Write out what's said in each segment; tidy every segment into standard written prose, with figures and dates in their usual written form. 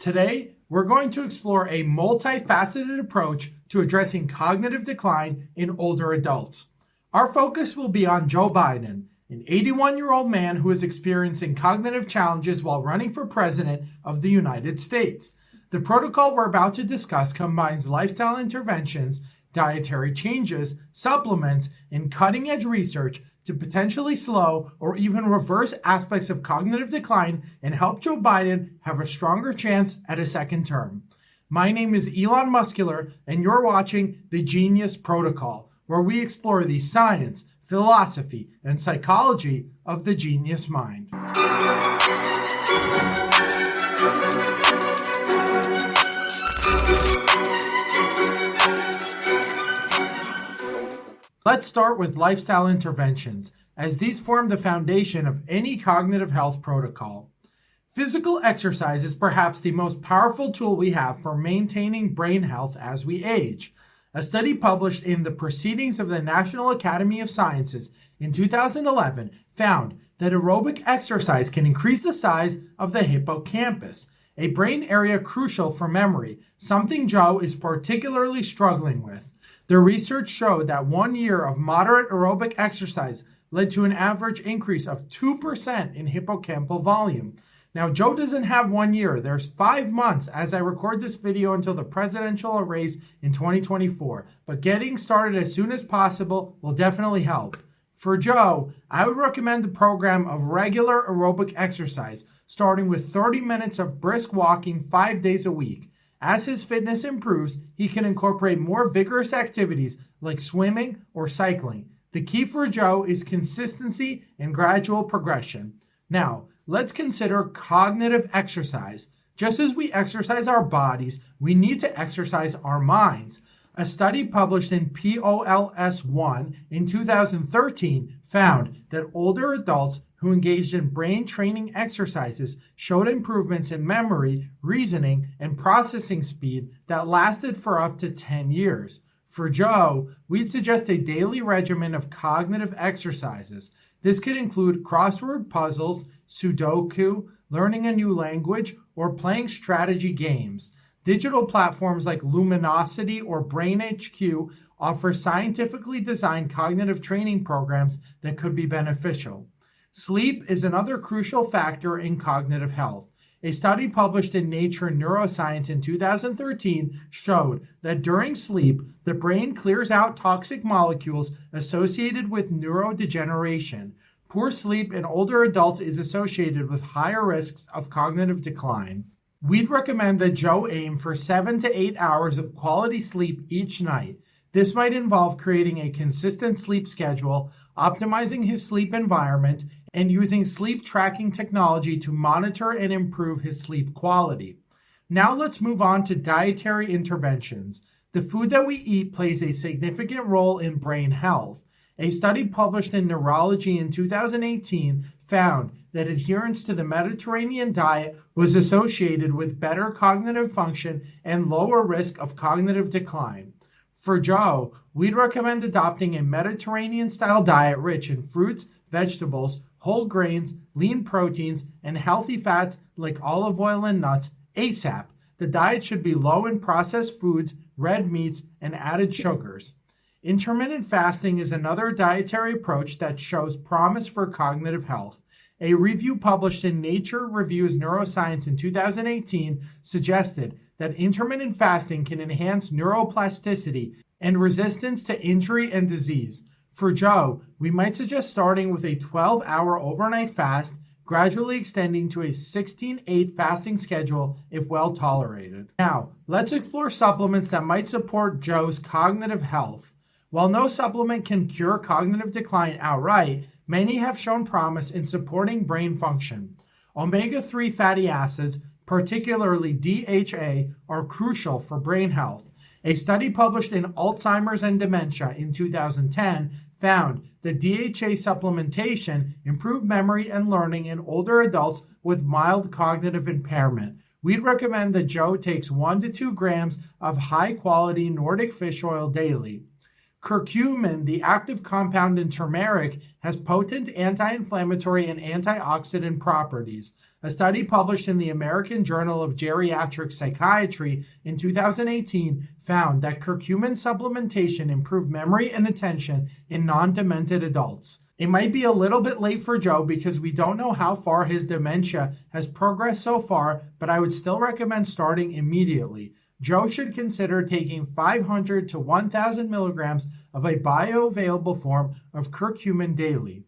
Today, we're going to explore a multifaceted approach to addressing cognitive decline in older adults. Our focus will be on Joe Biden, an 81-year-old man who is experiencing cognitive challenges while running for president of the United States. The protocol we're about to discuss combines lifestyle interventions, dietary changes, supplements, and cutting-edge research to potentially slow or even reverse aspects of cognitive decline and help Joe Biden have a stronger chance at a second term. My name is Elon Muscular, and you're watching The Genius Protocol, where we explore the science, philosophy, and psychology of the genius mind. Let's start with lifestyle interventions, as these form the foundation of any cognitive health protocol. Physical exercise is perhaps the most powerful tool we have for maintaining brain health as we age. A study published in the Proceedings of the National Academy of Sciences in 2011 found that aerobic exercise can increase the size of the hippocampus, a brain area crucial for memory, something Joe is particularly struggling with. The research showed that 1 year of moderate aerobic exercise led to an average increase of 2% in hippocampal volume. Now, Joe doesn't have 1 year. There's 5 months as I record this video until the presidential race in 2024. But getting started as soon as possible will definitely help. For Joe, I would recommend the program of regular aerobic exercise, starting with 30 minutes of brisk walking 5 days a week. As his fitness improves, he can incorporate more vigorous activities like swimming or cycling. The key for Joe is consistency and gradual progression. Now, let's consider cognitive exercise. Just as we exercise our bodies, we need to exercise our minds. A study published in POLS 1 in 2013 found that older adults who engaged in brain training exercises showed improvements in memory, reasoning, and processing speed that lasted for up to 10 years. For Joe, we'd suggest a daily regimen of cognitive exercises. This could include crossword puzzles, Sudoku, learning a new language, or playing strategy games. Digital platforms like Luminosity or BrainHQ offer scientifically designed cognitive training programs that could be beneficial. Sleep is another crucial factor in cognitive health. A study published in Nature Neuroscience in 2013 showed that during sleep, the brain clears out toxic molecules associated with neurodegeneration. Poor sleep in older adults is associated with higher risks of cognitive decline. We'd recommend that Joe aim for 7 to 8 hours of quality sleep each night. This might involve creating a consistent sleep schedule, optimizing his sleep environment, and using sleep tracking technology to monitor and improve his sleep quality. Now let's move on to dietary interventions. The food that we eat plays a significant role in brain health. A study published in Neurology in 2018 found that adherence to the Mediterranean diet was associated with better cognitive function and lower risk of cognitive decline. For Joe, we'd recommend adopting a Mediterranean-style diet rich in fruits, vegetables, whole grains, lean proteins, and healthy fats like olive oil and nuts ASAP. The diet should be low in processed foods, red meats, and added sugars. Intermittent fasting is another dietary approach that shows promise for cognitive health. A review published in Nature Reviews Neuroscience in 2018 suggested that intermittent fasting can enhance neuroplasticity and resistance to injury and disease. For Joe, we might suggest starting with a 12-hour overnight fast, gradually extending to a 16-8 fasting schedule if well tolerated. Now, let's explore supplements that might support Joe's cognitive health. While no supplement can cure cognitive decline outright, many have shown promise in supporting brain function. Omega-3 fatty acids, particularly DHA, are crucial for brain health. A study published in Alzheimer's and Dementia in 2010 found that DHA supplementation improved memory and learning in older adults with mild cognitive impairment. We'd recommend that Joe takes 1 to 2 grams of high-quality Nordic fish oil daily. Curcumin, the active compound in turmeric, has potent anti-inflammatory and antioxidant properties. A study published in the American Journal of Geriatrics Psychiatry in 2018 found that curcumin supplementation improved memory and attention in non-demented adults. It might be a little bit late for Joe because we don't know how far his dementia has progressed so far, but I would still recommend starting immediately. Joe should consider taking 500 to 1,000 milligrams of a bioavailable form of curcumin daily.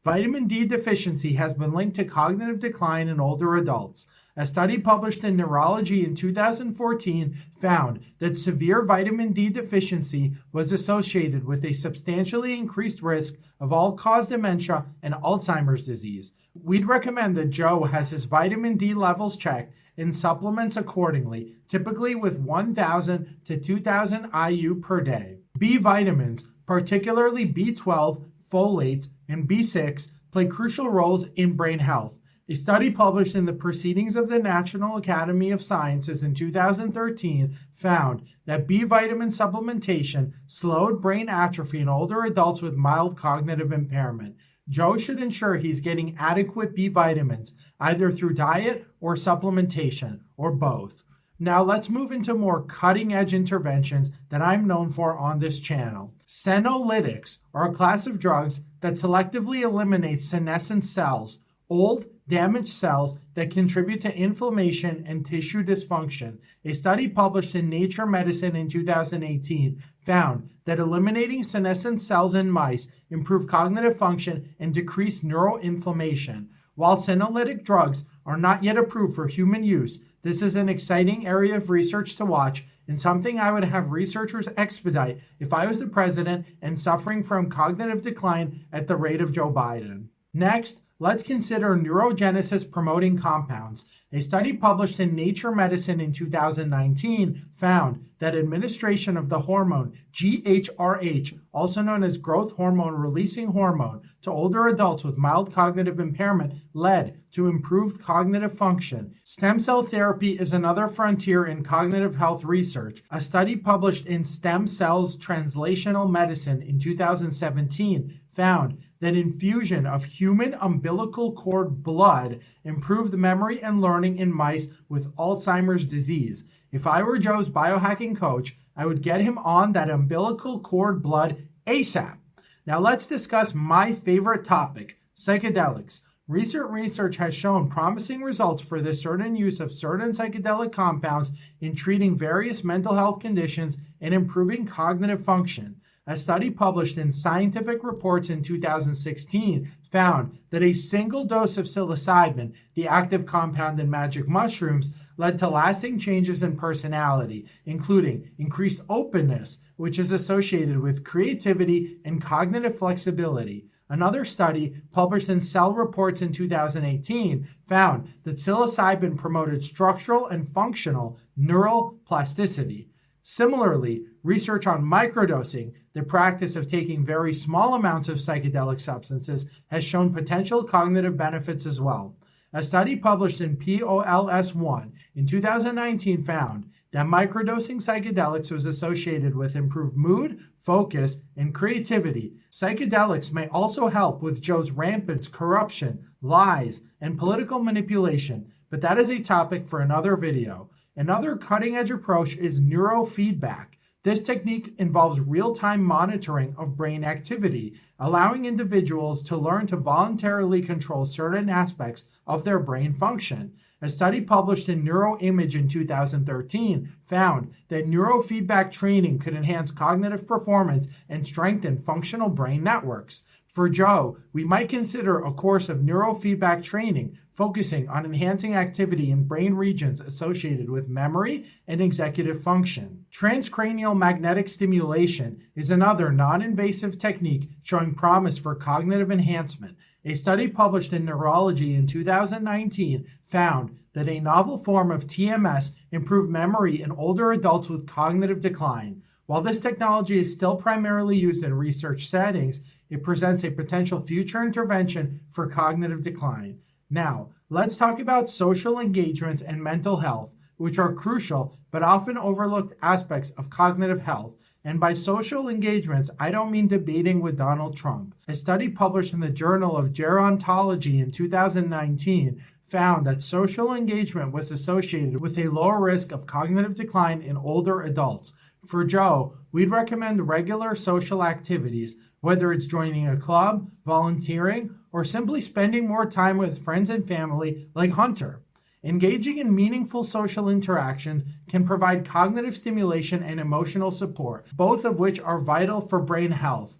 Vitamin D deficiency has been linked to cognitive decline in older adults. A study published in Neurology in 2014 found that severe vitamin D deficiency was associated with a substantially increased risk of all-cause dementia and Alzheimer's disease. We'd recommend that Joe has his vitamin D levels checked and supplements accordingly, typically with 1,000 to 2,000 IU per day. B vitamins, particularly B12, folate, and B6, play crucial roles in brain health. A study published in the Proceedings of the National Academy of Sciences in 2013 found that B vitamin supplementation slowed brain atrophy in older adults with mild cognitive impairment. Joe should ensure he's getting adequate B vitamins, either through diet or supplementation, or both. Now let's move into more cutting-edge interventions that I'm known for on this channel. Senolytics are a class of drugs that selectively eliminate senescent cells, old, damaged cells that contribute to inflammation and tissue dysfunction. A study published in Nature Medicine in 2018 found that eliminating senescent cells in mice improved cognitive function and decreased neuroinflammation. While senolytic drugs are not yet approved for human use, this is an exciting area of research to watch and something I would have researchers expedite if I was the president and suffering from cognitive decline at the rate of Joe Biden. Next, let's consider neurogenesis promoting compounds. A study published in Nature Medicine in 2019 found that administration of the hormone GHRH, also known as growth hormone releasing hormone, to older adults with mild cognitive impairment led to improved cognitive function. Stem cell therapy is another frontier in cognitive health research. A study published in Stem Cells Translational Medicine in 2017 found that infusion of human umbilical cord blood improved memory and learning in mice with Alzheimer's disease. If I were Joe's biohacking coach, I would get him on that umbilical cord blood ASAP. Now let's discuss my favorite topic, psychedelics. Recent research has shown promising results for the certain use of certain psychedelic compounds in treating various mental health conditions and improving cognitive function. A study published in Scientific Reports in 2016 found that a single dose of psilocybin, the active compound in magic mushrooms, led to lasting changes in personality, including increased openness, which is associated with creativity and cognitive flexibility. Another study, published in Cell Reports in 2018, found that psilocybin promoted structural and functional neural plasticity. Similarly, research on microdosing, the practice of taking very small amounts of psychedelic substances, has shown potential cognitive benefits as well. A study published in POLS1 in 2019 found that microdosing psychedelics was associated with improved mood, focus, and creativity. Psychedelics may also help with Joe's rampant corruption, lies, and political manipulation, but that is a topic for another video. Another cutting-edge approach is neurofeedback. This technique involves real-time monitoring of brain activity, allowing individuals to learn to voluntarily control certain aspects of their brain function. A study published in Neuroimage in 2013 found that neurofeedback training could enhance cognitive performance and strengthen functional brain networks. For Joe, we might consider a course of neurofeedback training focusing on enhancing activity in brain regions associated with memory and executive function. Transcranial magnetic stimulation is another non-invasive technique showing promise for cognitive enhancement. A study published in Neurology in 2019 found that a novel form of TMS improved memory in older adults with cognitive decline. While this technology is still primarily used in research settings, it presents a potential future intervention for cognitive decline. Now, let's talk about social engagement and mental health, which are crucial but often overlooked aspects of cognitive health. And by social engagements, I don't mean debating with Donald Trump. A study published in the Journal of Gerontology in 2019 found that social engagement was associated with a lower risk of cognitive decline in older adults. For Joe, we'd recommend regular social activities, whether it's joining a club, volunteering, or simply spending more time with friends and family like Hunter. Engaging in meaningful social interactions can provide cognitive stimulation and emotional support, both of which are vital for brain health.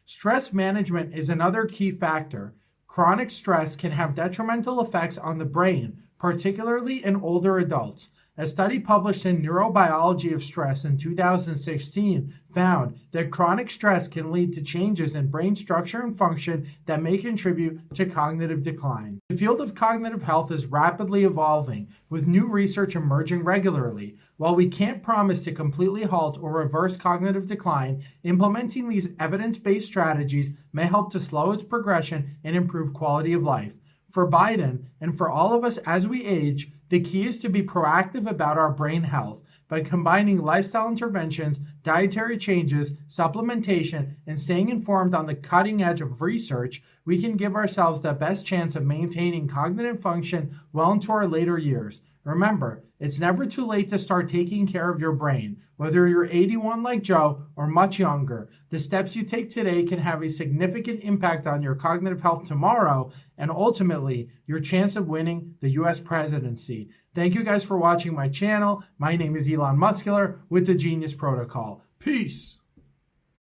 Stress management is another key factor. Chronic stress can have detrimental effects on the brain, particularly in older adults. A study published in Neurobiology of Stress in 2016 found that chronic stress can lead to changes in brain structure and function that may contribute to cognitive decline. The field of cognitive health is rapidly evolving, with new research emerging regularly. While we can't promise to completely halt or reverse cognitive decline, implementing these evidence-based strategies may help to slow its progression and improve quality of life. For Biden, and for all of us as we age, the key is to be proactive about our brain health. By combining lifestyle interventions, dietary changes, supplementation, and staying informed on the cutting edge of research, we can give ourselves the best chance of maintaining cognitive function well into our later years. Remember, it's never too late to start taking care of your brain. Whether you're 81 like Joe or much younger, the steps you take today can have a significant impact on your cognitive health tomorrow and ultimately your chance of winning the US presidency. Thank you guys for watching my channel. My name is Elon Muscular with the Genius Protocol. Peace.